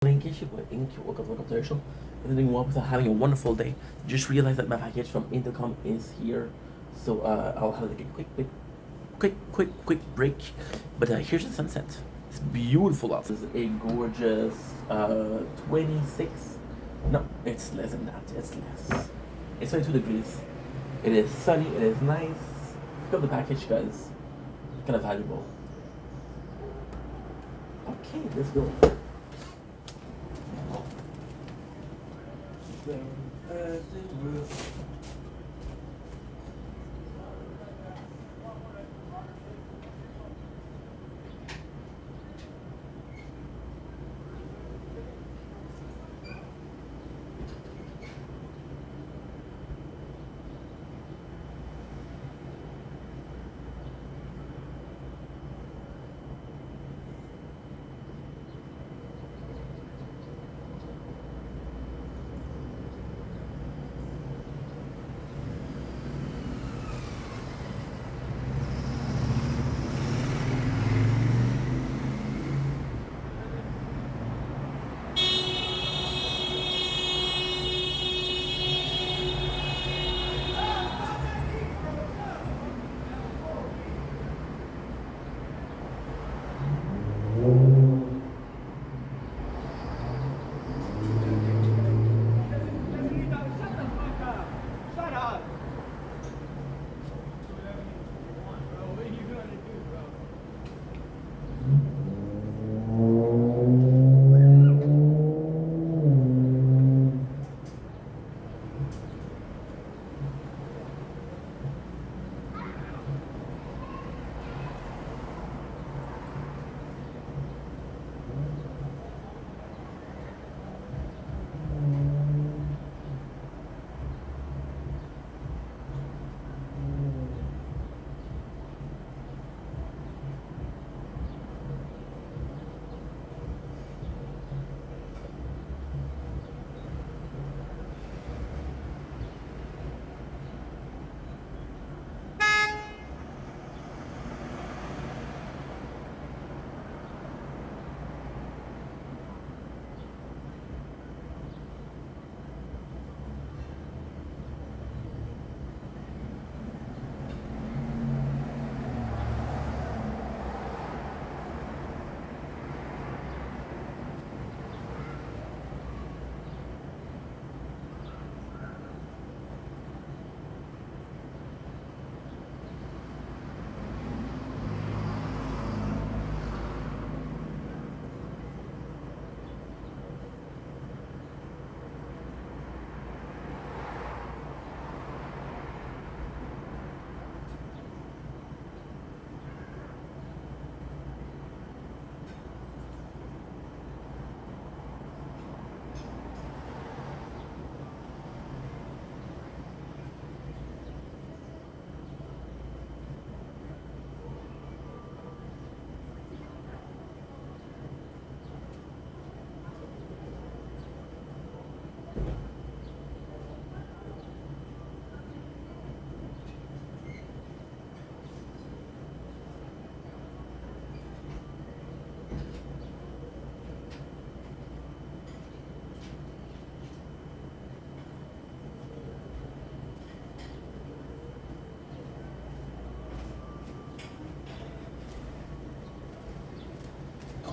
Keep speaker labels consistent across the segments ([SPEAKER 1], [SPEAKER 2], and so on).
[SPEAKER 1] In case you welcome to our show. Everything well without having a wonderful day. Just realized that my package from Intercom is here, so I'll have like a quick break. But here's the sunset. It's beautiful out. This is a gorgeous 26. No, it's less than that. It's less. It's 22 degrees. It is sunny. It is nice. Pick up the package, guys. Kind of valuable. Okay, let's go.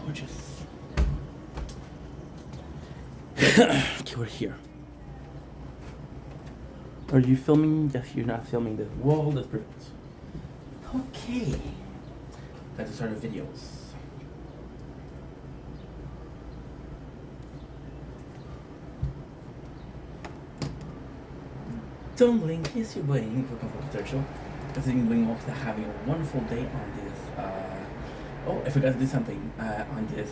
[SPEAKER 1] Gorgeous. Okay, we're here. Are you filming? Yes, you're not filming the wall. That's perfect. Okay. Time to start our videos. Don't blink, yes you're blink. Welcome to the third show. Considering doing also having a wonderful day on this oh, I forgot to do something on this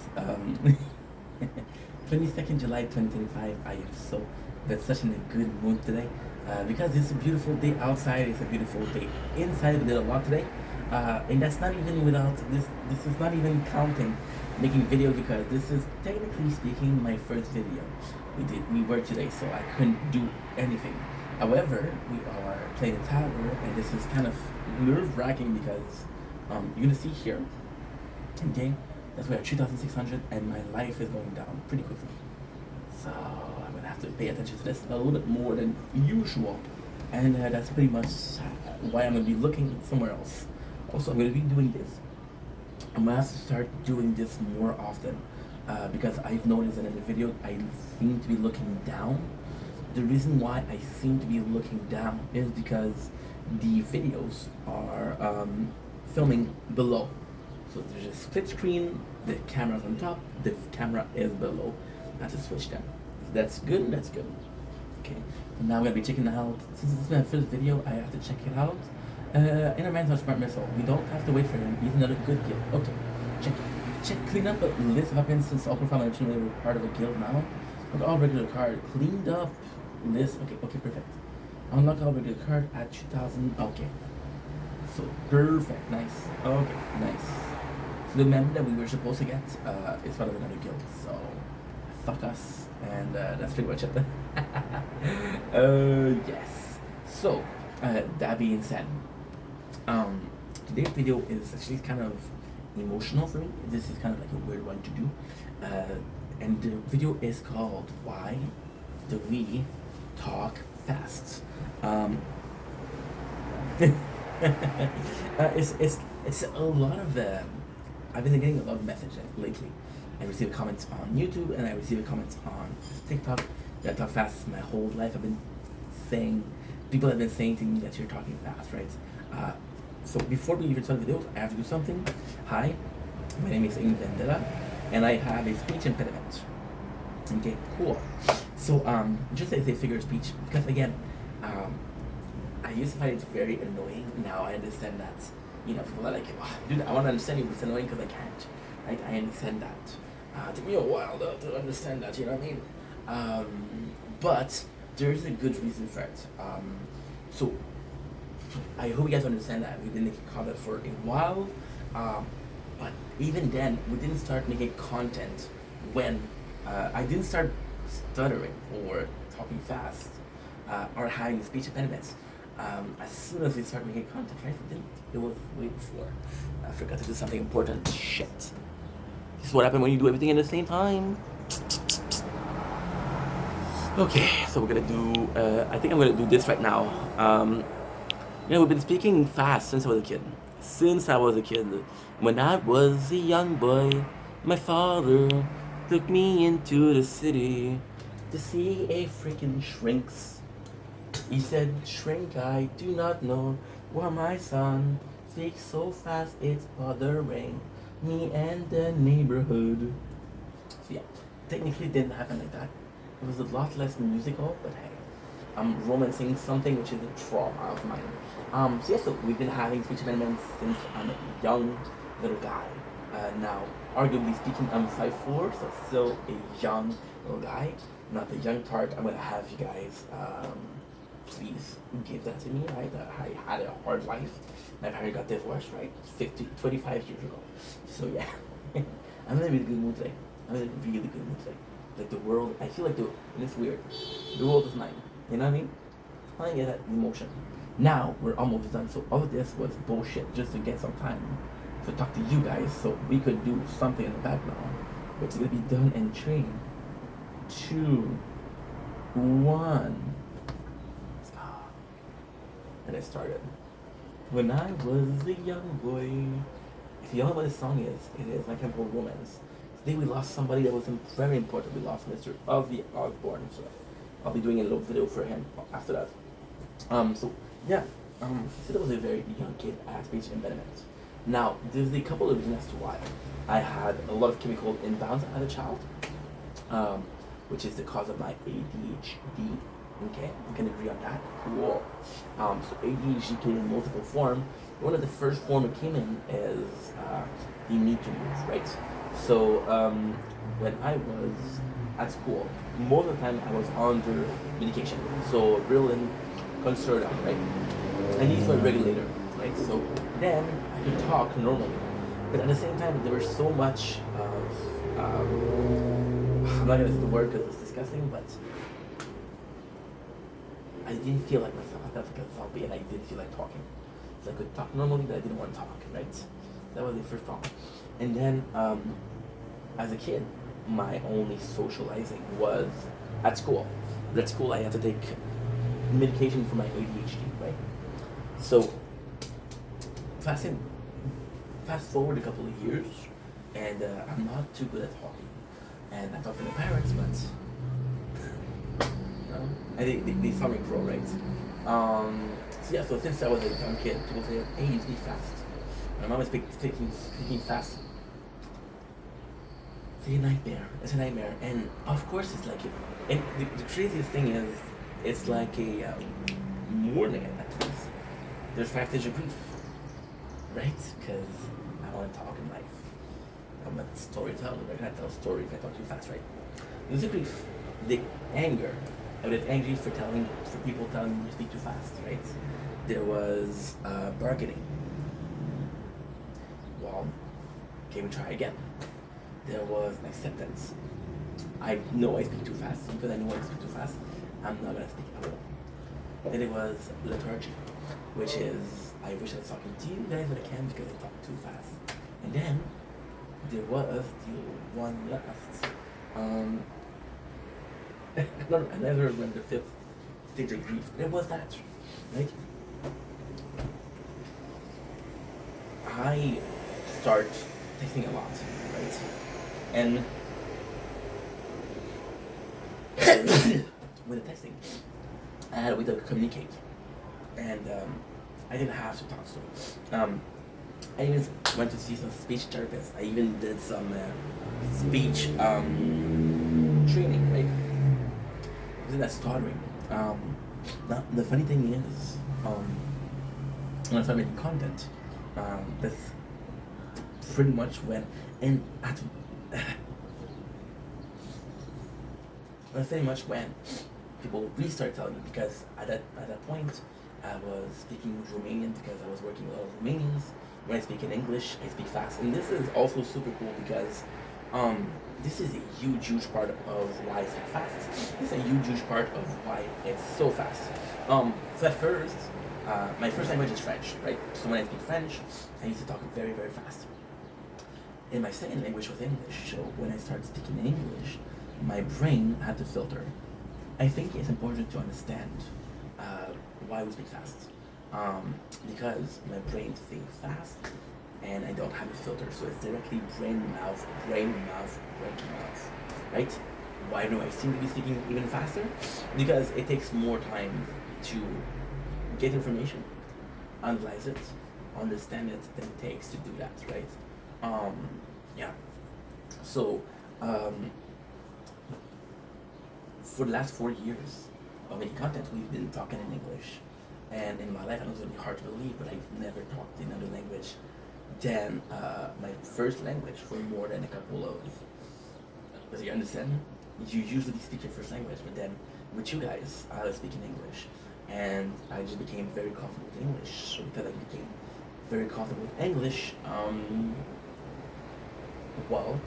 [SPEAKER 1] 22nd July 2025. I am so that's such in a good mood today because it's a beautiful day outside. It's a beautiful day inside. We did a lot today, and that's not even without this. This is not even counting making video because this is technically speaking my first video. We worked today, so I couldn't do anything. However, we are playing a tower, and this is kind of nerve-wracking because you're gonna see here, okay, That's why at 3,600 and my life is going down pretty quickly. So I'm gonna have to pay attention to this a little bit more than usual. And that's pretty much why I'm gonna be looking somewhere else. Also, I'm gonna be doing this. I'm gonna have to start doing this more often because I've noticed that in the video I seem to be looking down. The reason why I seem to be looking down is because the videos are filming below. So there's a split screen, the camera's on top, the camera is below. I have to switch them. That's good, that's good. Okay, so now I'm gonna be checking out, since this is my first video, I have to check it out. Inner Man's on Smart Missile. We don't have to wait for him, he's another good guild. Okay, check clean up a list of weapons since all profile and we're part of a guild now. Look all regular card, cleaned up list, okay, perfect. Unlock all regular card at 2,000, okay. So, perfect, nice, okay, nice. So the member that we were supposed to get is part of another guild, so fuck us, and that's pretty much it. Yes. So, that being said, today's video is actually kind of emotional for me. This is kind of like a weird one to do, and the video is called "Why Do We Talk Fast?" It's a lot of I've been getting a lot of messages lately. I receive comments on YouTube and I receive comments on TikTok that I talk fast my whole life. I've been saying, people have been saying to me that you're talking fast, right? So before we even start the videos, I have to do something. Hi, my name is Ing Vendetta and I have a speech impediment. Okay, cool. So just as a figure of speech, because again, I used to find it very annoying. Now I understand that, people are like, oh, dude, I want to understand you, but it's annoying because I can't, right? I understand that. It took me a while though to understand that, you know what I mean? But there is a good reason for it. So I hope you guys understand that. We've been making content for a while, but even then, we didn't start making content when I didn't start stuttering or talking fast or having speech impediments. As soon as we started making content, right? It was way before. I forgot to do something important. Shit. This is what happened when you do everything at the same time. Okay, so we're gonna do, I think I'm gonna do this right now. We've been speaking fast since I was a kid. When I was a young boy, my father took me into the city to see a freaking shrinks. He said, "Shrink, I do not know why my son speaks so fast, it's bothering me and the neighborhood." So yeah, technically it didn't happen like that. It was a lot less musical, but hey, I'm romancing something which is a trauma of mine. So we've been having speech impediments since I'm a young little guy. Now, arguably speaking, I'm 5'4", so still a young little guy. Not the young part. I'm gonna have you guys please give that to me, right? I had a hard life. My parents got divorced, right? 25 years ago. So yeah, I'm in a really good mood today. Like the world, I feel like and it's weird. The world is mine. You know what I mean? I get that emotion. Now we're almost done. So all of this was bullshit just to get some time to talk to you guys, so we could do something in the background. But it's gonna be done in 3, 2, 1. And it started. When I was a young boy. If you don't know what this song is, it is My Chemical Romance. Today we lost somebody that was very important. We lost Mr. Ozzy Osbourne. So I'll be doing a little video for him after that. So that was a very young kid. I had speech impediment. Now, there's a couple of reasons as to why. I had a lot of chemical imbalance as a child, which is the cause of my ADHD. Okay, we can agree on that. Cool. So ADHD came in multiple forms. One of the first form it came in is the need to move, right? So when I was at school, most of the time I was under medication. So Ritalin, Concerta, right? And these were regulator, right? So then I could talk normally, but at the same time there was so much of I'm not gonna say the word because it's disgusting, but I didn't feel like myself. I felt like a zombie and I didn't feel like talking. So I could talk normally, but I didn't want to talk, right? That was the first problem. And then, as a kid, my only socializing was at school. At school, I had to take medication for my ADHD, right? So, fast in, fast forward a couple of years, and I'm not too good at talking. And I talk to my parents, but they saw me grow, right? So yeah, so since I was a young kid, people say, "Hey, you speak fast." My mom is speaking fast. It's a nightmare. It's a nightmare, and of course, it's like, and the craziest thing is, it's like a warning at least. There's 5 stage of grief, right? Because I want to talk in life. I'm a storyteller. I can't tell a story if I talk too fast, right? There's the grief, the anger. I was angry for people telling me to speak too fast, right? There was bargaining. Well, can we try again? There was an acceptance. I know I speak too fast. Because I know I speak too fast, I'm not gonna speak at all. Then it was lethargy, which is I wish I was talking to you guys, but I can't because I talk too fast. And then there was the one last. I never remember the 5th stage of grief. There was that, right? I start texting a lot, right? And with the texting, I had a way to communicate, and I didn't have to talk. So I even went to see some speech therapists. I even did some speech training, right? Isn't that stuttering? Now, the funny thing is, when I started making content, that's pretty much when, and at, that's pretty much when people really started telling me, because at that point, I was speaking Romanian because I was working with a lot of Romanians. When I speak in English, I speak fast, and this is also super cool because this is a huge part of why it's fast. This is a huge part of why it's so fast. So at first, my first language is French, right? So when I speak French, I used to talk very fast. And my second language was English. So when I started speaking English, my brain had to filter. I think it's important to understand why we speak fast. Because my brain thinks fast, and I don't have a filter, so it's directly brain mouth, right? Why do I seem to be speaking even faster? Because it takes more time to get information, analyze it, understand it than it takes to do that, right? Yeah. So for the last 4 years of making content, we've been talking in English. And in my life, I know it's gonna be hard to believe, but I've never talked in another language than my first language for more than a couple of. As you understand, you usually speak your first language, but then with you guys, I was speaking English, and I just became very comfortable with English. So because I became very comfortable with English, well,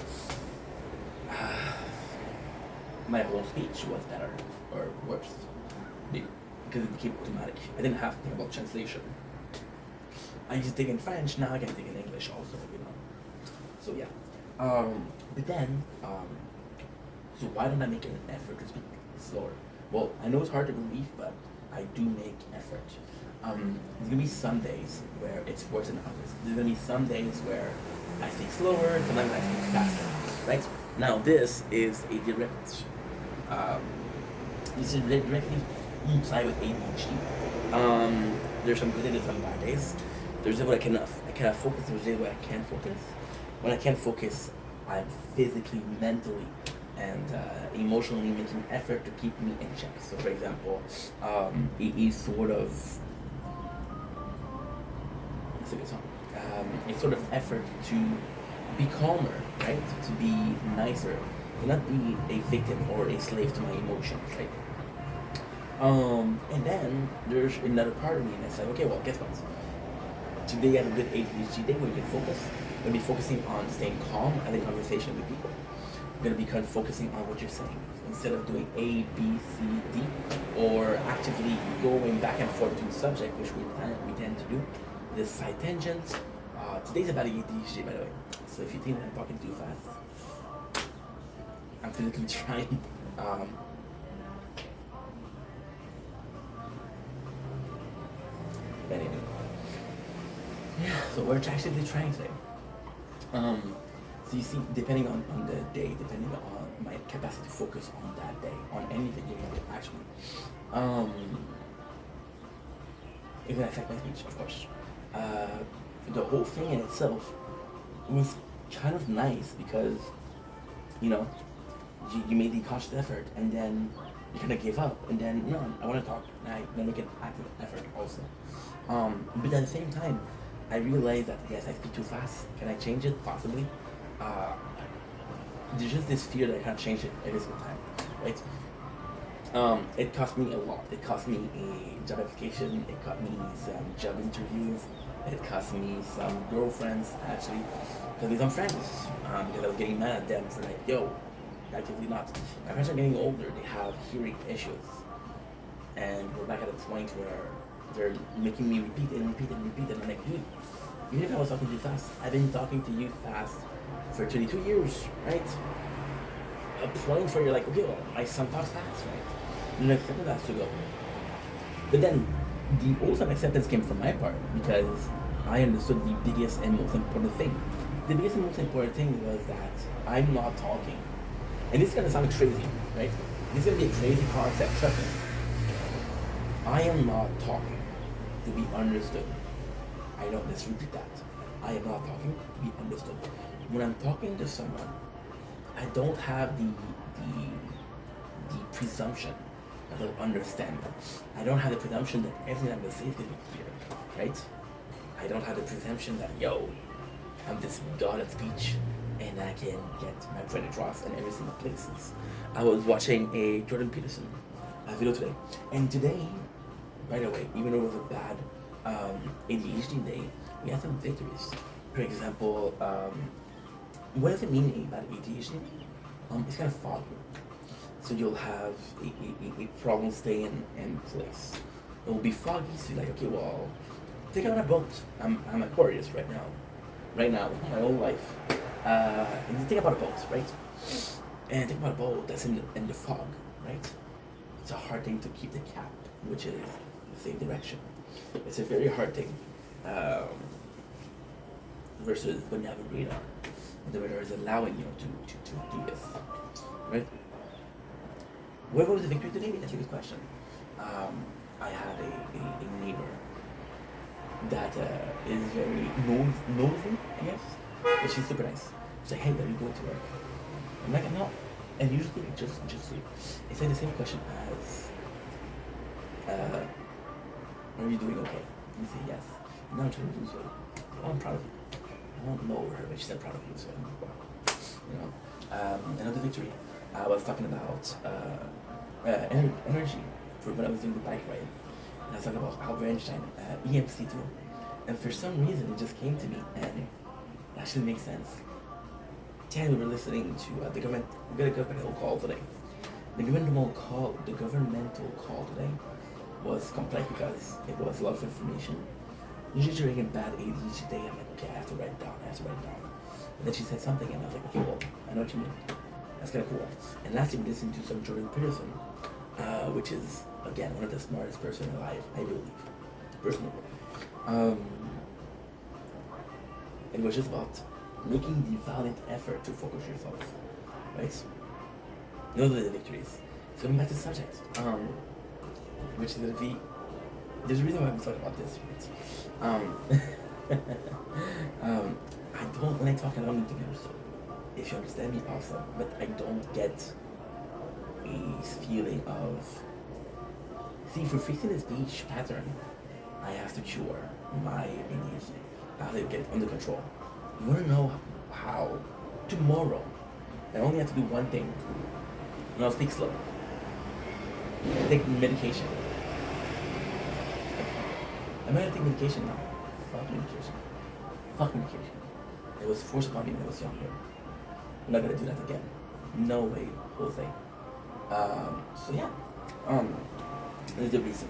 [SPEAKER 1] my whole speech was better or worse because it became automatic. I didn't have to think about translation. I used to think in French, now I can think in English also, you know. So yeah. But then, so why don't I make an effort to speak slower? Well, I know it's hard to believe, but I do make effort. There's gonna be some days where it's worse than others. There's gonna be some days where I speak slower, sometimes I speak faster, right? Now this is a direct, this is directly imply with ADHD. There's some good days and some bad days. There's days where I cannot focus. There's days where I can't focus. When I can't focus, I'm physically, mentally, and emotionally making effort to keep me in check. So, for example, it is sort of it's a good song. A sort of effort to be calmer, right? To be nicer, to not be a victim or a slave to my emotions, right? And then there's another part of me that's like, okay, well, guess what? Today I have a good ADHD day where you can focus. I'm gonna be focusing on staying calm, having conversation with people. I'm gonna be kind of focusing on what you're saying instead of doing A, B, C, D, or actively going back and forth between subject, which we tend to do. This side tangent, Today's about ADHD, by the way. So if you think I'm talking too fast, I'm physically trying. Um, anyway, yeah. So we're actually trying today. So you see, depending on the day, depending on my capacity to focus on that day, on anything actually, um, it can affect my speech, of course. Uh, the whole thing in itself was kind of nice because, you know, you made the conscious effort and then you kind of gave up and then, no, I want to talk and I then make an active effort also. But at the same time, I realized that, yes, I speak too fast. Can I change it? Possibly. Uh, there's just this fear that I can't change it every single time, right? It cost me a lot. It cost me a job application. It cost me some job interviews. It cost me some girlfriends, actually, because with some friends, because I was getting mad at them for like, yo, actively not. My friends are getting older. They have hearing issues, and we're back at a point where they're making me repeat and repeat and repeat. And I'm like, dude, even if I was talking to you fast, I've been talking to you fast for 32 years, right? A point where you're like, okay, well, my son talks fast, right? And acceptance has to go. But then the ultimate acceptance came from my part because I understood the biggest and most important thing. The biggest and most important thing was that I'm not talking. And this is gonna sound crazy, right? This is gonna be a crazy concept, trust me. I am not talking to be understood. I know, let's repeat that. I am not talking to be understood. When I'm talking to someone, I don't have the presumption that they'll understand. I don't have the presumption that everything I'm gonna say is gonna be clear, right? I don't have the presumption that, yo, I'm this god of speech and I can get my point across in every single places. I was watching a Jordan Peterson video today, and today, by the way, even though it was a bad ADHD day, we had some victories. For example, what does it mean a bad ADHD? It's kind of foggy. So you'll have a problem staying in place. It will be foggy, so you're like, okay, well, think about a boat. I'm Aquarius right now. Right now, my whole life. And you think about a boat, right? And think about a boat that's in the fog, right? It's a hard thing to keep the cap, which is the same direction. It's a very hard thing. Versus when you have a radar. And the radar is allowing you to do this, right? Where was the victory today? That's a good question. I had a neighbor that is very nosy, I guess. But she's super nice. She's like, hey, are you going to work? I'm like, no. And usually just it's like the same question as, are you doing okay? You say yes. No, I'm trying to do so. Oh, I'm proud of you. I don't know her, but she said proud of you, so you know. Another victory. I was talking about energy for when I was doing the bike ride. And I was talking about Albert Einstein, EMC2. And for some reason, it just came to me, and it actually makes sense. Today we were listening to the governmental call today. The governmental call today was complex because it was a lot of information. Usually during a bad ADHD day, I'm like, okay, I have to write it down. And then she said something, and I was like, okay, well, I know what you mean. That's kind of cool. And lastly, we listened to some Jordan Peterson, which is, again, one of the smartest person alive, I believe, personally. It was just about making the valiant effort to focus yourself, right? Those are the victories. So going back to the subject, which is going to be, there's a reason why I'm talking about this, right? I don't, when I talk, I don't need to be understood. If you understand me, awesome. But I don't get a feeling of, see, for fixing the speech pattern, I have to cure my ADHD. I have to get it under control. You want to know how? Tomorrow, I only have to do one thing, and I'll speak slow. Take medication. I'm gonna take medication now. Fuck medication. Fuck medication. It was forced upon me when I was younger. I'm not gonna do that again. No way, Jose. So yeah. There's the reason.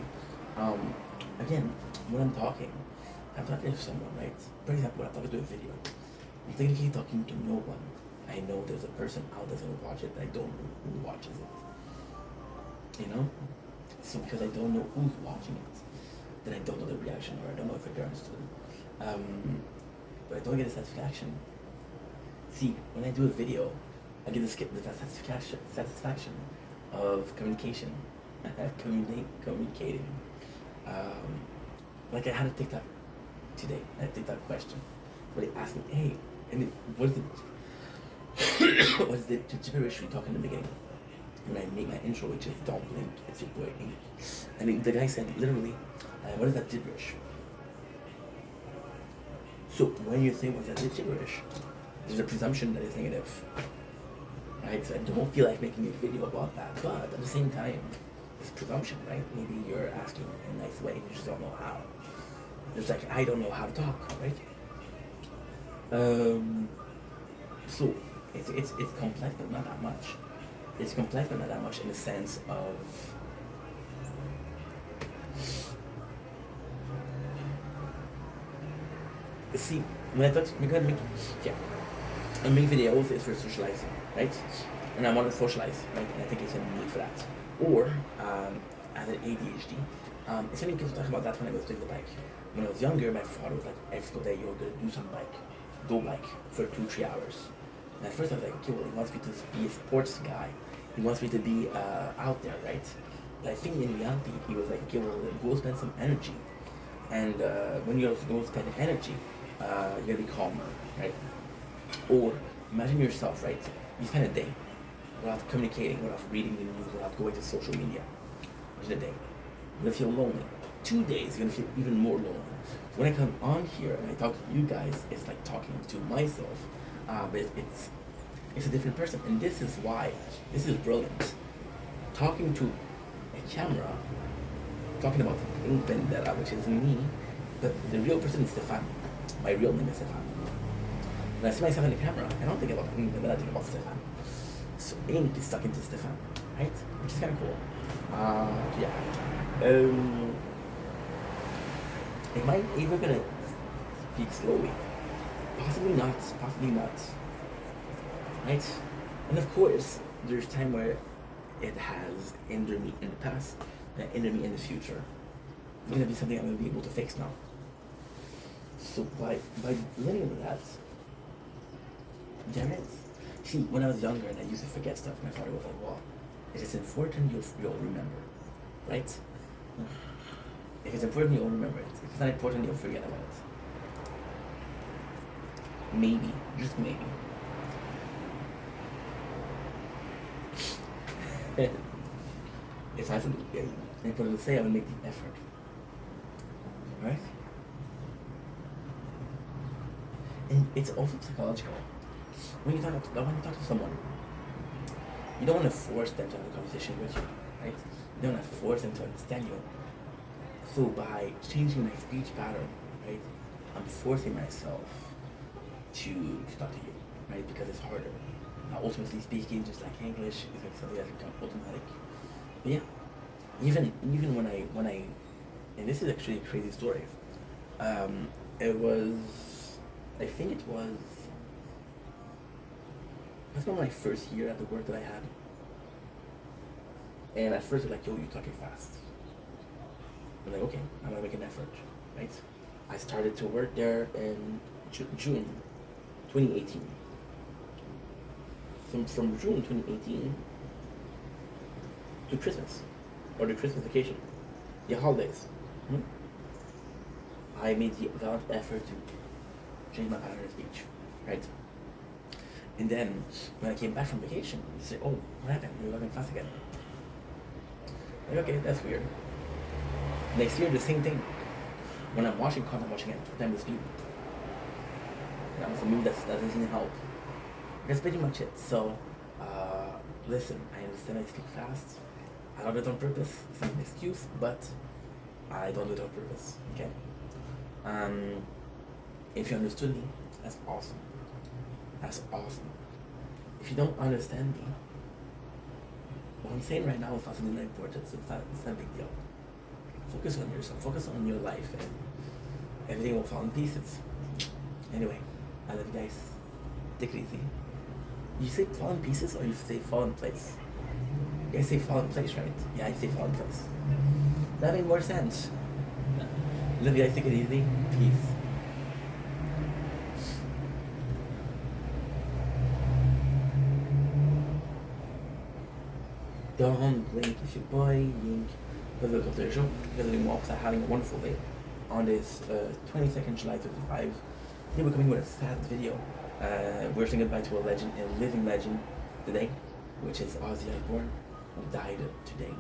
[SPEAKER 1] Again, when I'm talking, I'm talking to someone, right? For example, I'm talking to a video. I'm technically talking to no one. I know there's a person out there gonna watch it, but I don't know who watches it. You know? So because I don't know who's watching it, then I don't know the reaction, or I don't know if it understood. But I don't get the satisfaction. See, when I do a video, I get the satisfaction of communication, communicating. Like I had a TikTok today, a TikTok question, where they asked me, hey, and what is it? What is the gibberish we talk in the beginning? When I make my intro, which is don't blink, it's your boy Ink. And the guy said literally, what is that gibberish? So when you say what's that gibberish, there's a presumption that it's negative. Right? So I don't feel like making a video about that, but at the same time, it's presumption, right? Maybe you're asking in a nice way, you just don't know how. It's like I don't know how to talk, right? So it's complex, but not that much. It's complex, but not that much in the sense of see when I talk, I make videos is for socializing, right? And I want to socialize, right? And I think it's a need for that. Or as an ADHD, it's funny because I talk about that when I was doing the bike. When I was younger, my father was like, every single day you're gonna do some bike, go bike for 2-3 hours. And at first I was like, okay, well, he wants me to be a sports guy. He wants me to be out there, right? But I think in reality, he was like, okay, well, go spend some energy. And when you go spend energy, you're gonna be calmer, right? Or imagine yourself, right? You spend a day without communicating, without reading the news, without going to social media. Imagine a day. You're gonna feel lonely. 2 days, you're gonna feel even more lonely. So when I come on here and I talk to you guys, it's like talking to myself, but it's a different person. And this is why, this is brilliant. Talking to a camera, talking about Ink Vendetta, which is me, but the real person is Stefan. My real name is Stefan. When I see myself in the camera, I don't think about Ink Vendetta, I think about Stefan. So Ink is stuck into Stefan, right? Which is kind of cool. Yeah. Am I even gonna speak slowly? Possibly not, possibly not. Right? And of course, there's time where it has hindered me in the past, and hindered me in the future. It's gonna be something I'm gonna be able to fix now. So by learning that, damn it. See, when I was younger and I used to forget stuff, my father was like, well, if it's important, you'll remember. Right? If it's important, you'll remember it. If it's not important, you'll forget about it. Maybe, just maybe. If I have something important to say, I will make the effort. Right? And it's also psychological. When you talk to someone, you don't want to force them to have a conversation with you, right? You don't want to force them to understand you. So by changing my speech pattern, right, I'm forcing myself to talk to you, right? Because it's harder. Now, ultimately speaking, just like English, is like something that's become automatic. But yeah, even when I, and this is actually a crazy story. It was, I think it was. That's not my first year at the work that I had. And at first they're like, yo, you're talking fast. I'm like, okay, I'm gonna make an effort, right? I started to work there in June 2018. From June 2018 to Christmas, or the Christmas vacation, the holidays. I made the valiant effort to change my pattern of speech, right? And then when I came back from vacation, they said, oh, what happened? You're talking fast again. Like, okay, that's weird. Next year, the same thing. When I'm watching content, I'm watching it 2 times the speed. So maybe that doesn't help. That's pretty much it. So, listen, I understand I speak fast. I don't do it on purpose. It's not an excuse, but I don't do it on purpose, okay? If you understood me, that's awesome. That's awesome. If you don't understand me, what I'm saying right now is not something that important, so it's not a big deal. Focus on yourself, focus on your life, everything will fall in pieces. Anyway, I love you guys. Take it easy. You say fall in pieces or you say fall in place? You guys say fall in place, right? Yeah, I say fall in place. That made more sense. Love you guys. Take it easy. Peace. Don't blink, it's your boy Yink. Welcome to the show. Visiting Walks are having a wonderful day on this 22nd July 2025. Today we're coming with a sad video. We're saying goodbye to a legend, a living legend today, which is Ozzy Osbourne, who died today.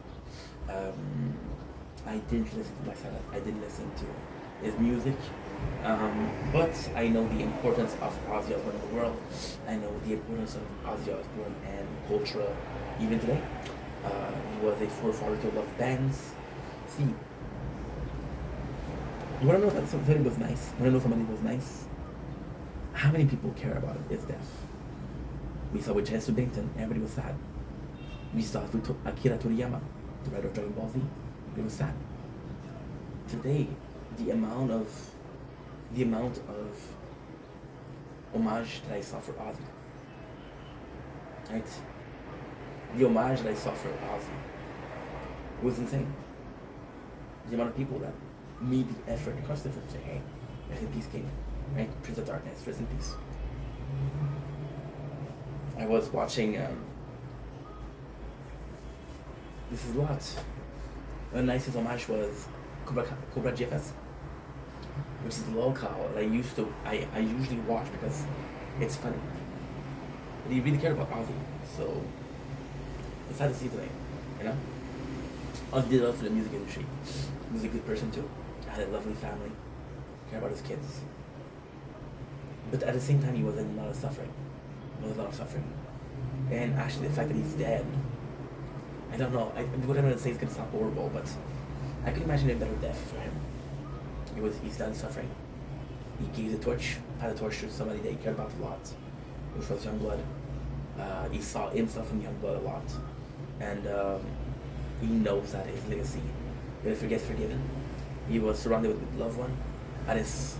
[SPEAKER 1] I didn't listen to Black Sabbath. I didn't listen to his music, but I know the importance of Ozzy Osbourne in the world. I know the importance of Ozzy Osbourne and culture even today. He was a forefather to a lot of bands. See, you wanna know that somebody was nice? You wanna know somebody was nice? How many people care about his death? We saw with Chester Bennington, everybody was sad. We saw it with Akira Toriyama, the writer of Dragon Ball Z, it was sad. Today, the amount of homage that I saw for Ozzy, right? The homage that I saw for Ozzy was insane. The amount of people that made the effort across the different say, hey, rest in peace, King, right? Prince of Darkness, rest in peace. I was watching, this is a lot. The nicest homage was Cobra GFS, which is local. I usually watch because it's funny. But he really cared about Ozzy, so it's sad to see today, you know? Ozzy did a lot for the music industry. He was a good person too. Had a lovely family, cared about his kids. But at the same time, he was in a lot of suffering. And actually, the fact that he's dead, I don't know. What I'm gonna say is gonna sound horrible, but I could imagine a better death for him. He's done suffering. He gave the torch, had the torch to somebody that he cared about a lot, which was Youngblood. He saw himself in Youngblood a lot, and he knows that his legacy. He'll forget forgiven. He was surrounded with a loved one at his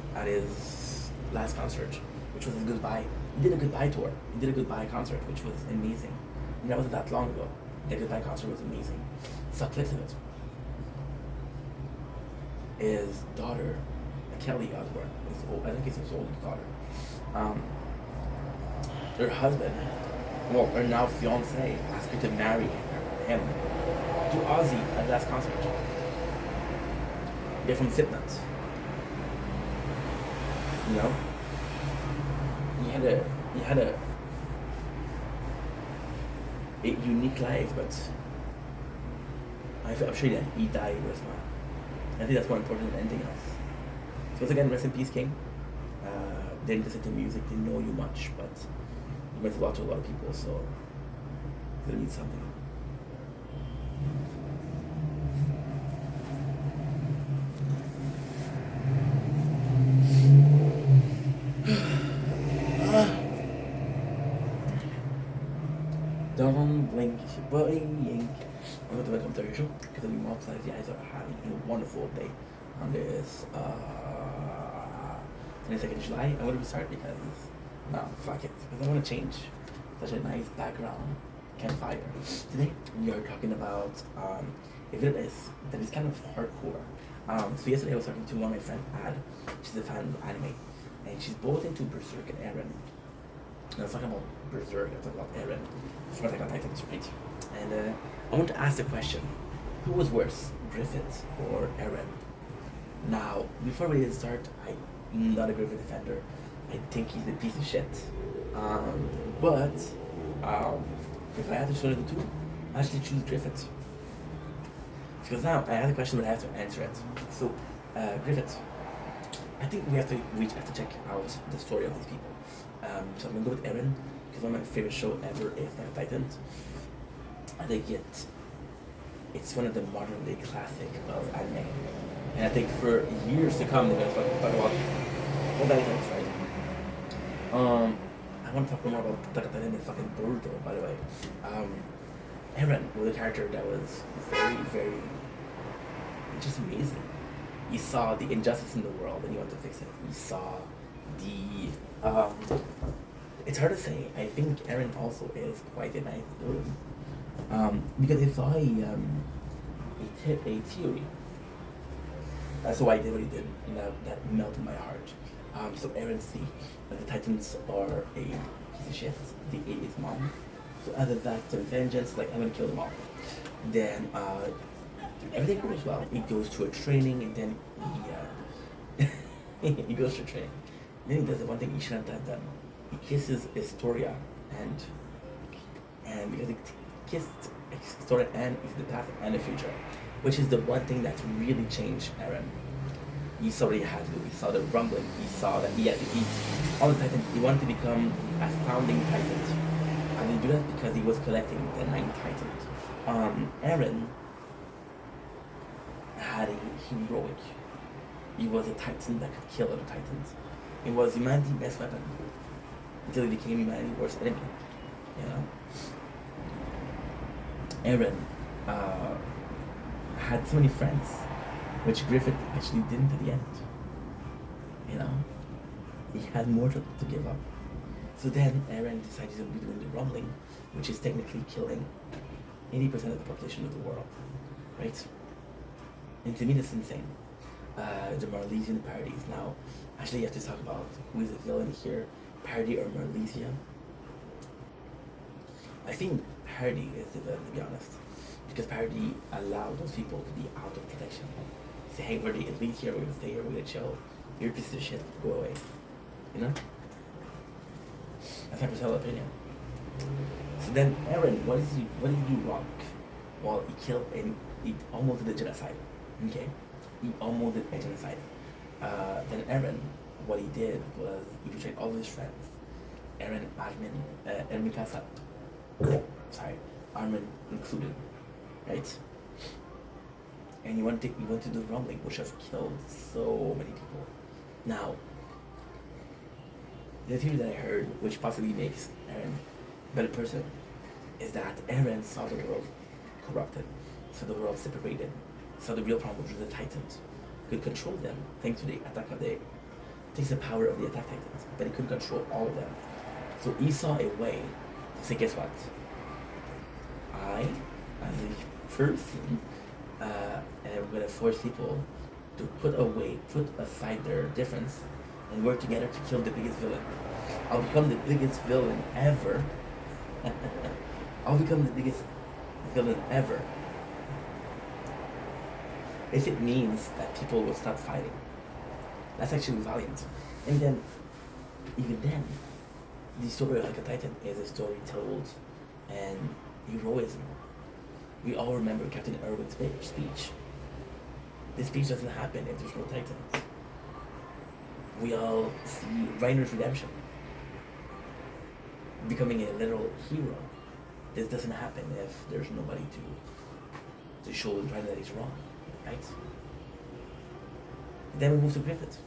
[SPEAKER 1] last concert, which was his goodbye. He did a goodbye tour. He did a goodbye concert, which was amazing. And that wasn't that long ago. The goodbye concert was amazing. Saw clips of it. His daughter, Kelly Osbourne, I think it's his oldest daughter. Her husband, well, her now fiance, asked her to marry him to Ozzy at the last concert. They're from Slipknot. You know? He had a unique life, but I'm sure that he died was not. I think that's more important than anything else. So once again, rest in peace, King. Didn't listen to music, didn't know you much, but you meant a lot to a lot of people, so it's gonna mean something. Don't blink, it's your boy Yink. I'm going to welcome to the show because of you more excited. You guys are having a wonderful day on this 22nd July. I'm going to restart because, no, fuck it. Because I want to change such a nice background campfire. Today, we are talking about a video that is kind of hardcore. So yesterday I was talking to one of my friends, Ad. She's a fan of anime. And she's both into Berserk and Eren. And I was talking about Berserk, I was talking about Eren. It's Attack on Titan, right? And I want to ask the question, who was worse, Griffith or Eren? Now, before we start, I'm not a Griffith defender. I think he's a piece of shit. But if I had to choose the two, I actually choose Griffith. Because now I have a question, but I have to answer it. So, Griffith, I think we have to check out the story of these people. So I'm gonna go with Eren, because one of my favorite show ever is Attack on Titan. I think it's one of the modern day classic of anime. And I think for years to come they're gonna talk about all that things, right? I want to talk more about Attack on Titan and fucking Boruto, by the way. Eren was a character that was very, very just amazing. He saw the injustice in the world and he wanted to fix it. He saw the it's hard to say. I think Eren also is quite a nice villain. Because I saw a theory. That's why I did what he did, and that melted my heart. So Eren see that the Titans are a piece of shit. They ate his mom. So out of that vengeance, like I'm gonna kill them all. Then everything goes well. He goes to a training, and then he goes to training. Then he does the one thing he shouldn't have done. He kisses Historia, and because he kissed Historia and is the past and the future, which is the one thing that really changed Eren. He saw what he had to do. He saw the rumbling. He saw that he had to eat all the Titans. He wanted to become a founding Titan, and he did that because he was collecting the 9 Titans. Eren had a heroic. He was a Titan that could kill other Titans. It was humanity's best weapon until he became humanity's worst enemy. You know. Eren had so many friends, which Griffith actually didn't at the end. You know, he had more to give up. So then Eren decided to be doing the rumbling, which is technically killing 80% of the population of the world, right? And to me, that's insane. The Marlesian parodies. Now, actually, you have to talk about who is the villain here, Parody or Marlesia. I think Parody is the villain, to be honest, because Parody allowed those people to be out of protection. Say, hey, we're the elite here, we're gonna stay here, we're gonna chill. You're a piece of shit, go away. You know? That's my personal opinion. So then Eren, what did he do wrong? Well, he killed and he almost did a genocide. Okay? He almost did a genocide. Then Eren, what he did was he betrayed all of his friends. Eren, Armin, and Mikasa. Sorry, Armin included, right? And he went to do rumbling, which has killed so many people. Now, the theory that I heard, which possibly makes Eren a better person, is that Eren saw the world corrupted, saw the world separated, saw the real problem, which was the Titans. Could control them thanks to the attack of the takes the power of the attack Titans, but he couldn't control all of them. So he saw a way to say, guess what? I, as a person, am going to force people to put aside their difference and work together to kill the biggest villain. I'll become the biggest villain ever. I'll become the biggest villain ever. If it means that people will stop fighting. That's actually valiant. And then, even then, the story of like a Titan is a story told and heroism. We all remember Captain Irwin's speech. This speech doesn't happen if there's no Titans. We all see Reiner's redemption. Becoming a literal hero. This doesn't happen if there's nobody to show Reiner that he's wrong. Right? Then we move to Griffith.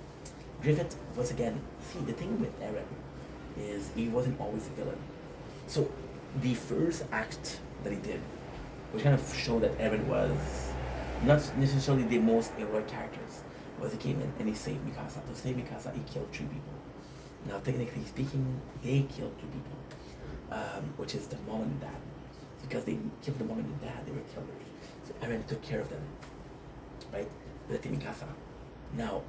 [SPEAKER 1] Griffith, once again, see the thing with Eren is he wasn't always a villain. So the first act that he did, which kind of showed that Eren was not necessarily the most heroic characters, was he came in and he saved Mikasa. To save Mikasa, he killed 3 people. Now, technically speaking, they killed 2 people, which is the mom and dad. Because they killed the mom and the dad, they were killers. So Eren took care of them, right? With Mikasa. Now,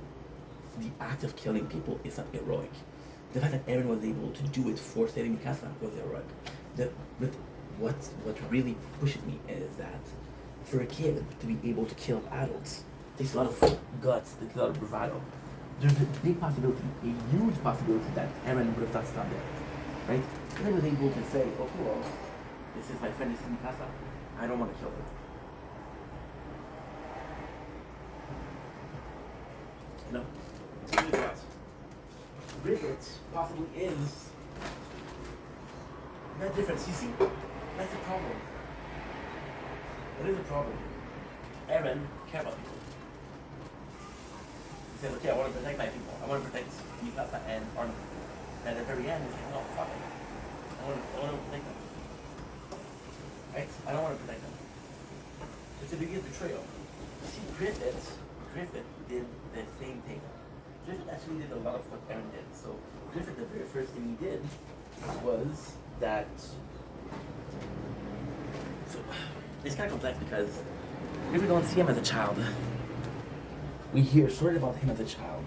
[SPEAKER 1] the act of killing people is not heroic. The fact that Eren was able to do it for saving Mikasa was heroic. But what really pushes me is that for a kid to be able to kill adults takes a lot of guts, takes a lot of bravado. There's a big possibility, a huge possibility that Eren would have not stopped there, right? Eren was able to say, oh cool, this is my friend, this is Mikasa, I don't want to kill her. You know? So here's what. Griffith possibly is that difference. You see, that's the problem. What is the problem? Eren cared about people. He said, okay, I want to protect my people. I want to protect Mikasa and Armin. And at the very end, he's like, no, fuck it. I want to protect them. Right? I don't want to protect them. It's the biggest betrayal. See, Griffith Griffith did the same thing. Griffith actually did a lot of what Aaron did. So Griffith, the very first thing he did was that. So it's kind of complex because Griffith don't see him as a child. We hear stories about him as a child,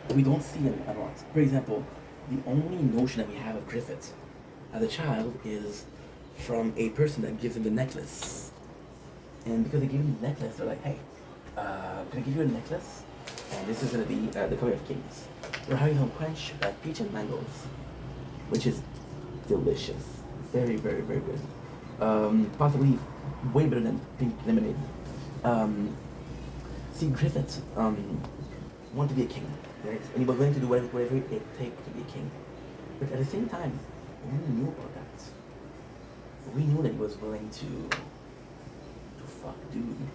[SPEAKER 1] but we don't see him a lot. For example, the only notion that we have of Griffith as a child is from a person that gives him the necklace. And because they give him the necklace, they're like, hey, can I give you a necklace? And this is going to be the color of kings. We're having some quench peach and mangoes, which is delicious. Very, very, very good. Possibly way better than pink lemonade. See, Griffith wanted to be a king, right? And he was willing to do whatever it takes to be a king. But at the same time, we knew about that. We knew that he was willing to fuck dude.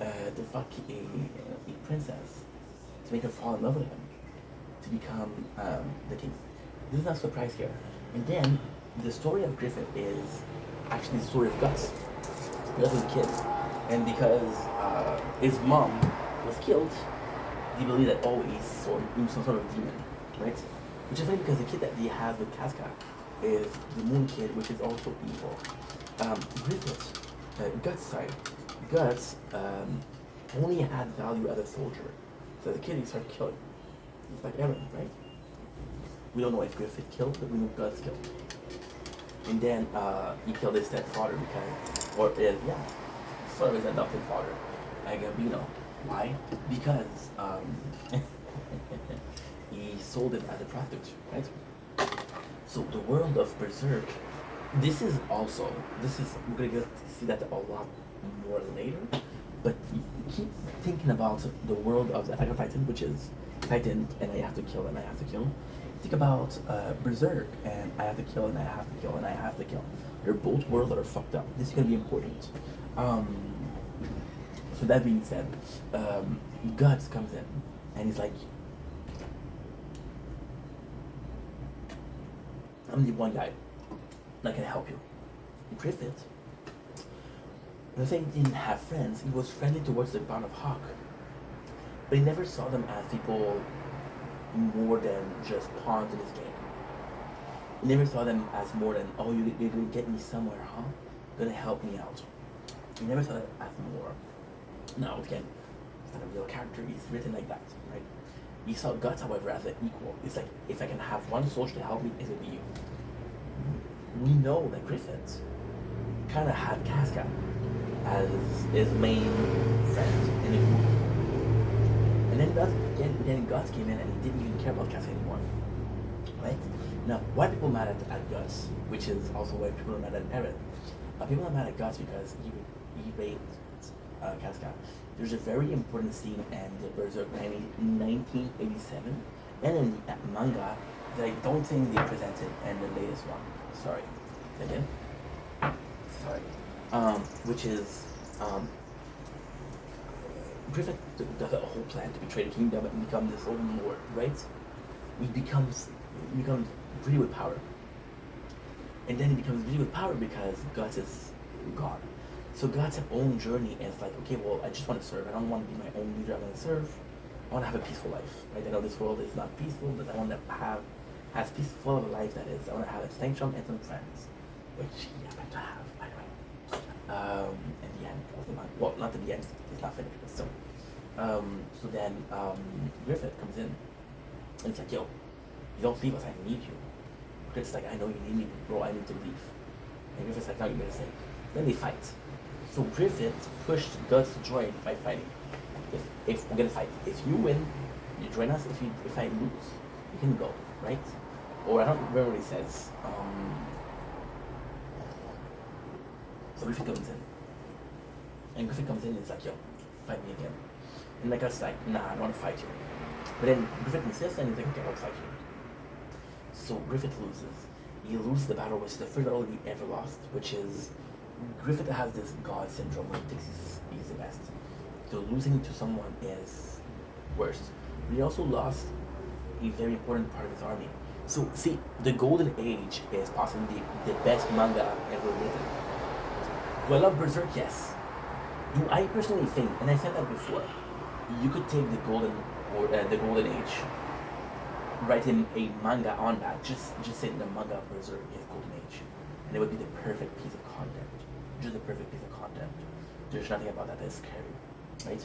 [SPEAKER 1] To fuck a princess, to make her fall in love with him, to become the king. This is not a surprise here. And then the story of Griffith is actually the story of Guts. Guts was a kid, and because his mom was killed, he believed that he saw some sort of demon, right? Which is funny because the kid that he has with Casca is the Moon Kid, which is also evil. Guts only had value as a soldier. So the kid he started killing. It's like Aaron, right? We don't know if Griffith killed, but we know Guts killed. And then he killed his stepfather sort of his adopted father, Agabino. Why? Because he sold him as a prostitute, right? So the world of Berserk, we're gonna get to see that a lot more later, but you keep thinking about the world of the Attack of Titan, which is Titan, and I have to kill, and I have to kill. Think about Berserk, and I have to kill, and I have to kill, and I have to kill. They're both worlds that are fucked up. This is gonna be important. So that being said, Guts comes in, and he's like, I'm the one guy that can help you. Griffith, the thing he didn't have friends, he was friendly towards the Band of Hawk. But he never saw them as people more than just pawns in his game. He never saw them as more than, oh, you're gonna get me somewhere, huh? You're gonna help me out. He never saw that as more. Now, again, he's not a real character, he's written like that, right? He saw Guts, however, as an equal. It's like, if I can have one soldier to help me, it would be you. We know that Griffith kind of had Casca as his main friend in the group. And then Guts came in and he didn't even care about Casca anymore. Right? Now, why people mad at Guts, which is also why people are mad at Eren. People are mad at Guts because he raped Casca. There's a very important scene in the Berserk 1987 and in the manga that I don't think they presented in the latest one. Sorry. Again? Sorry. Which is Griffith does a whole plan to betray the kingdom and become this own lord, right? He becomes greedy with power. And then he becomes greedy with power because Guts is God. So Guts' own journey is like, okay, well, I just want to serve. I don't want to be my own leader. I want to serve. I want to have a peaceful life, right? I know this world is not peaceful, but I want to have as peaceful of a life that is. I want to have a sanctum and some friends, which he happened to have, by the way. At the end of the month. Well, not at the end. It's not finished, but still. So then Griffith comes in, and it's like, yo, you don't leave us. I need you. Griffith's like, I know you need me, bro. I need to leave. And Griffith's like, no, you're gonna stay. Then they fight. So Griffith pushed Guts to join by fighting. If we're gonna fight, if you win, you join us. If I lose, you can go, right? Or I don't remember what he says. So Griffith comes in, and Griffith comes in and it's like, yo, fight me again. And like Guts like, nah, I don't want to fight you. But then Griffith insists, and he's like, okay, I'll fight you. So Griffith loses. He loses the battle, which is the first battle he ever lost, which is Griffith has this god syndrome where he thinks he's the best. So losing to someone is worse. But he also lost a very important part of his army. So see, the Golden Age is possibly the best manga ever written. Do I love Berserk? Yes. Do I personally think, and I said that before, you could take the golden age, write in a manga on that, just say the manga of Berserk is golden age, and it would be the perfect piece of content, just the perfect piece of content. There's nothing about that that's scary, right?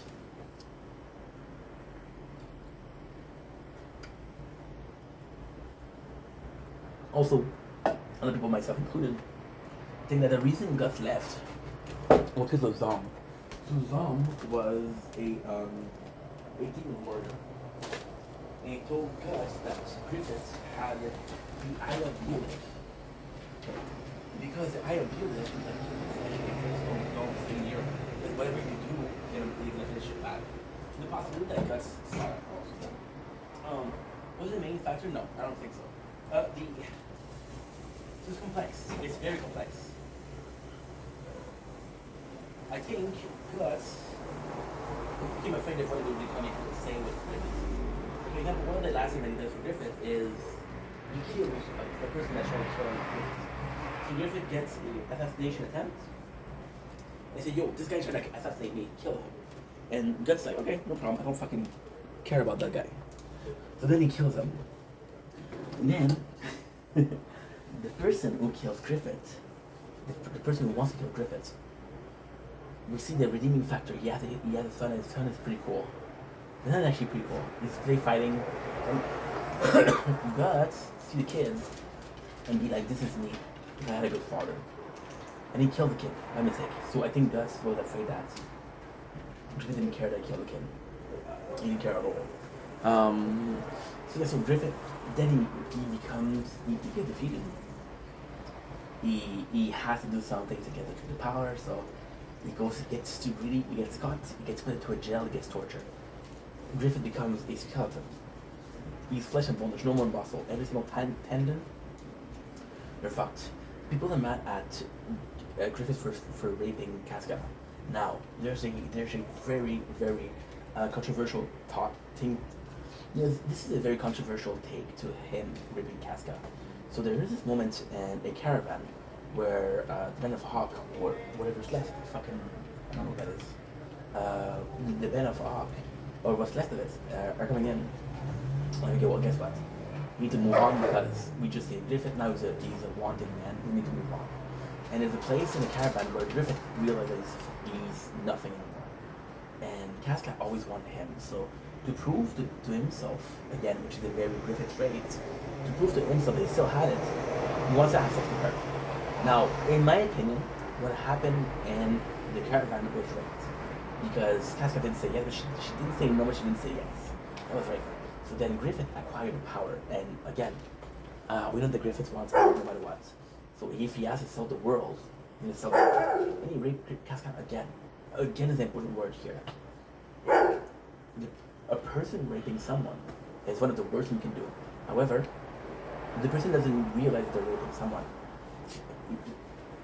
[SPEAKER 1] Also, other people, myself included, think that the reason Guts left was because of Zom. So Zom was a 18 warrior, and he told Gus that Griffith had the Eye of Beowulf. Because the Eye of Beowulf is like, don't stay near. Like whatever you do, you're gonna finish your battle. The possibility that Gus saw it also. Was it the main factor? No, I don't think so. It's complex. It's very complex. I think Gus became afraid of what it would become the same with Griffith. For example, one of the last things that he does for Griffith is he kills the person that's trying to kill Griffith. So Griffith gets an assassination attempt. They say, yo, this guy's trying to assassinate me, kill him. And Guts like, okay, no problem, I don't fucking care about that guy. So then he kills him. And then the person who kills Griffith, the person who wants to kill Griffith, we see the redeeming factor. He has a son, and his son is pretty cool. And that's actually pretty cool. He's play fighting, and Guts see the kids and be like, this is me. I had a good father. And he killed the kid by mistake. So I think Gus was afraid that Griffith didn't care that he killed the kid. He didn't care at all. So yeah, so Griffith, then he gets defeated. He has to do something to get the power, so he gets too greedy, he gets caught, he gets put into a jail, he gets tortured. Griffith becomes a skeleton. He's flesh and bone, there's no more muscle. Every single tendon, they're fucked. People are mad at Griffith for raping Casca. Now, there's a very, very controversial thing. Yes, this is a very controversial take to him raping Casca. So there is this moment in a caravan where the Men of Hawk, or whatever's left, fucking, I don't know what that is, the Men of Hawk, or what's left of it, are coming in. Okay, well, guess what? We need to move on because we just see Griffith now he's a wanted man, we need to move on. And there's a place in the caravan where Griffith realizes he's nothing anymore. And Casca always wanted him, so to prove to himself, again, which is a very Griffith trait, to prove to himself that he still had it, he wants to have sex with her. Now, in my opinion, what happened in the caravan was right. Because Casca didn't say yes, but she didn't say no, but she didn't say yes. That was right. So then Griffith acquired the power, and again, we know that Griffith wants power no matter what. So if he has to sell the world, he's gonna sell the world. And he raped Casca again. Again is an important word here. A person raping someone is one of the worst you can do. However, the person doesn't realize they're raping someone.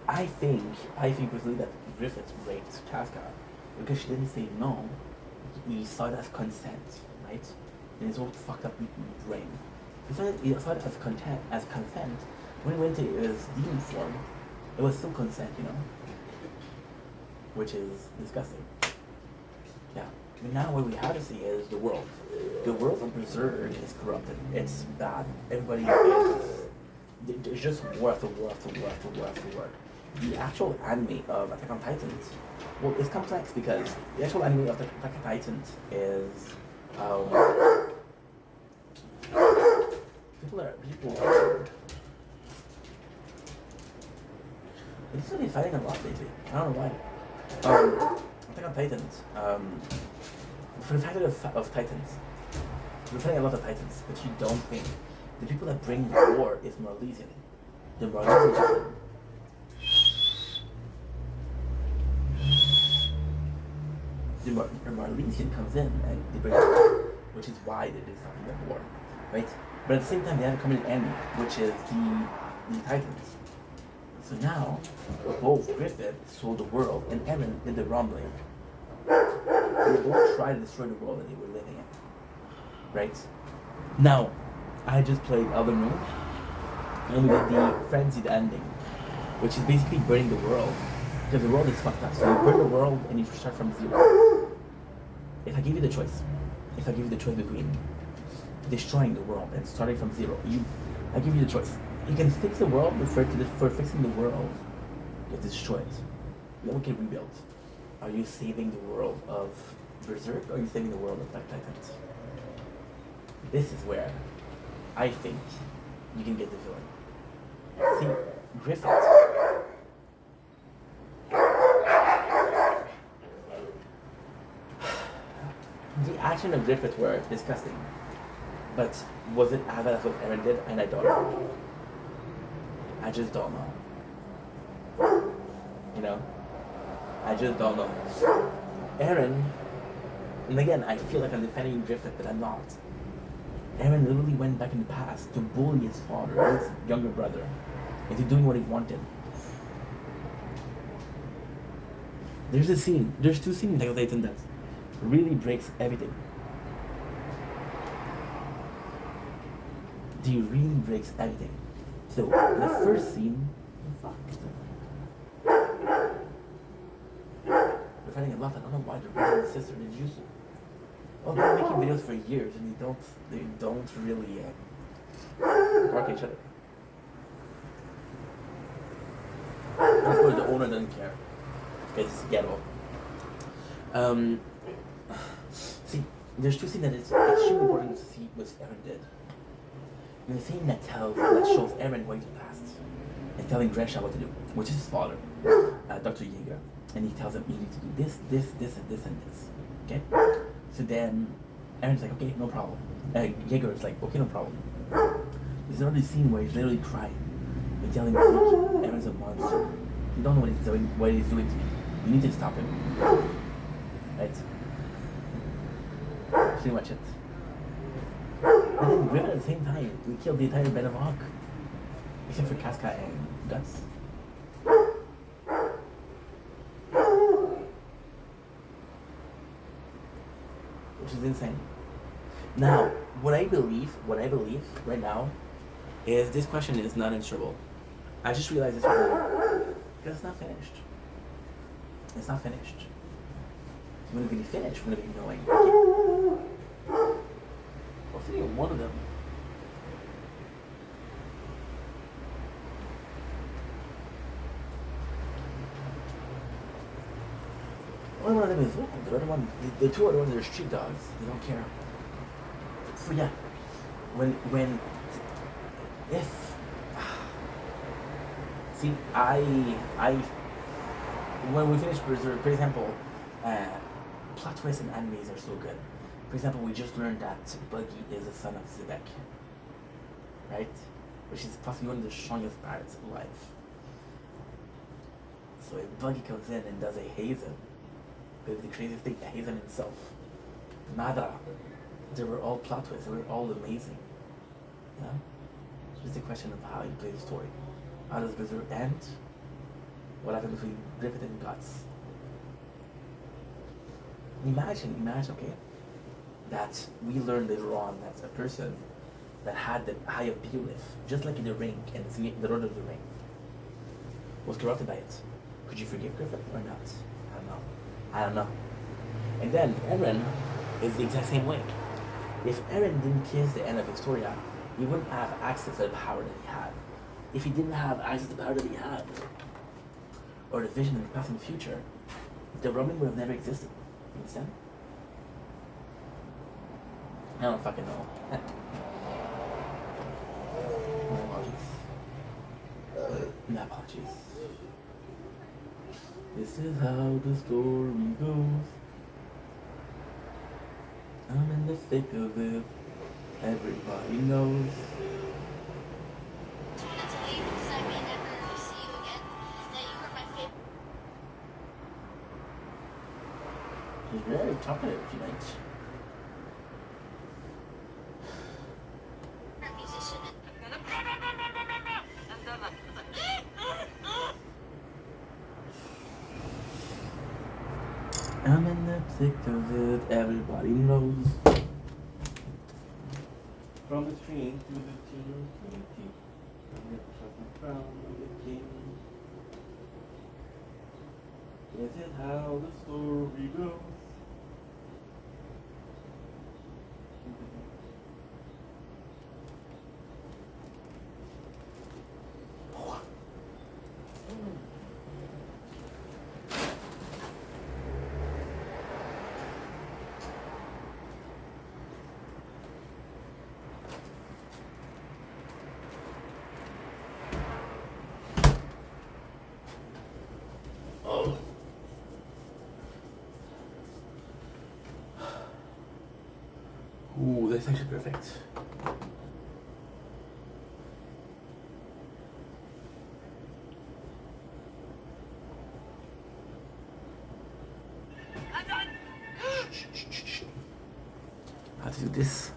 [SPEAKER 1] I think personally that Griffith raped Casca because she didn't say no. He saw it as consent, right? In his own fucked up brain. He saw it as consent. When he went to his demon form, it was still consent, you know? Which is disgusting. Yeah. Now what we have to see is the world. The world of Berserk is corrupted. It's bad. Everybody is... There's just war after war after war after war after war. The actual anime of Attack on Titans, well, it's complex because the actual anime of Attack on Titans is... People are... It's been fighting a lot lately. I don't know why. Attack on Titans. For the fact of Titans, we're fighting a lot of Titans, but you don't think the people that bring the war is Marlesian. The Marlesian. The Marlesian comes in and they bring war, which is why they did something like war, right? But at the same time, they have a common enemy, which is the Titans. So now, both Griffith sold the world and Eren did the rumbling. They both tried to destroy the world that they were living in. Right? Now, I just played Elden Ring, and we did the frenzied ending, which is basically burning the world. Because the world is fucked up. So you burn the world and you start from zero. If I give you the choice, between destroying the world and starting from zero, I give you the choice. You can fix the world, for fixing the world, you have to destroy it. Then we can rebuild. Are you saving the world of Berserk, or are you saving the world of Black Titans? This is where I think you can get the villain. See, Griffith. The action of Griffith were disgusting. But was it as bad as what Eren did? And I don't know. I just don't know. You know? I just don't know. Eren, and again, I feel like I'm defending Griffith, but I'm not. Eren literally went back in the past to bully his father, his younger brother, into doing what he wanted. There's two scenes in Attack on Titan that really breaks everything. He really breaks everything. So, the first scene, they're fighting a lot. I don't know why they're brother and sister. Did you? Well, they're making videos for years and they don't really bark at each other. Of course, the owner doesn't care because it's ghetto. See, there's two scenes that it's extremely important to see what Eren did. And the scene that shows Eren going to the past and telling Gresha what to do, which is his father, Dr. Jaeger. And he tells him, you need to do this, and this. Okay? So then Eren's like, okay, no problem. Jaeger is like, okay, no problem. There's another scene where he's literally crying and telling Zeke, Eren's a monster. You don't know what he's doing to me. You need to stop him. Right? Pretty much it. And then Griffin at the same time, we killed the entire bed of Hawk. Except for Casca and Guts. Which is insane. Now, what I believe right now is this question is not answerable. I just realized this right now. Because it's not finished. It's not finished. When it's going to be finished, we're going to be knowing. I'll see one of them. One of them is vocal. The two other ones are street dogs. They don't care. So yeah, see, when we finish Berserk, for example, plot twists in animes are so good. For example, we just learned that Buggy is the son of Zebek, right? Which is possibly one of the strongest pirates alive. So if Buggy comes in and does a Hazen, the craziest thing, Hazen himself, Madara, they were all plot twists, they were all amazing. You know? It's just a question of how you play the story. How does Berserk end? What happened between Griffith and Guts? Imagine, okay, that we learned later on that a person that had the Eye of Beowulf, just like in the Ring, and the Lord of the Ring, was corrupted by it. Could you forgive Griffith or not? I don't know. And then Eren is the exact same way. If Eren didn't kiss the end of Victoria, he wouldn't have access to the power that he had. If he didn't have access to the power that he had, or the vision of the past and the future, the Roman would have never existed. You understand? I don't fucking know. My apologies. This is how the story goes. I'm in the thick of it. Everybody knows. She's very talkative tonight. I'm in the thick of it, everybody knows. From the train to the team, from the king. Is it how the story goes? Oh. Ooh, that's actually perfect. I have to do this.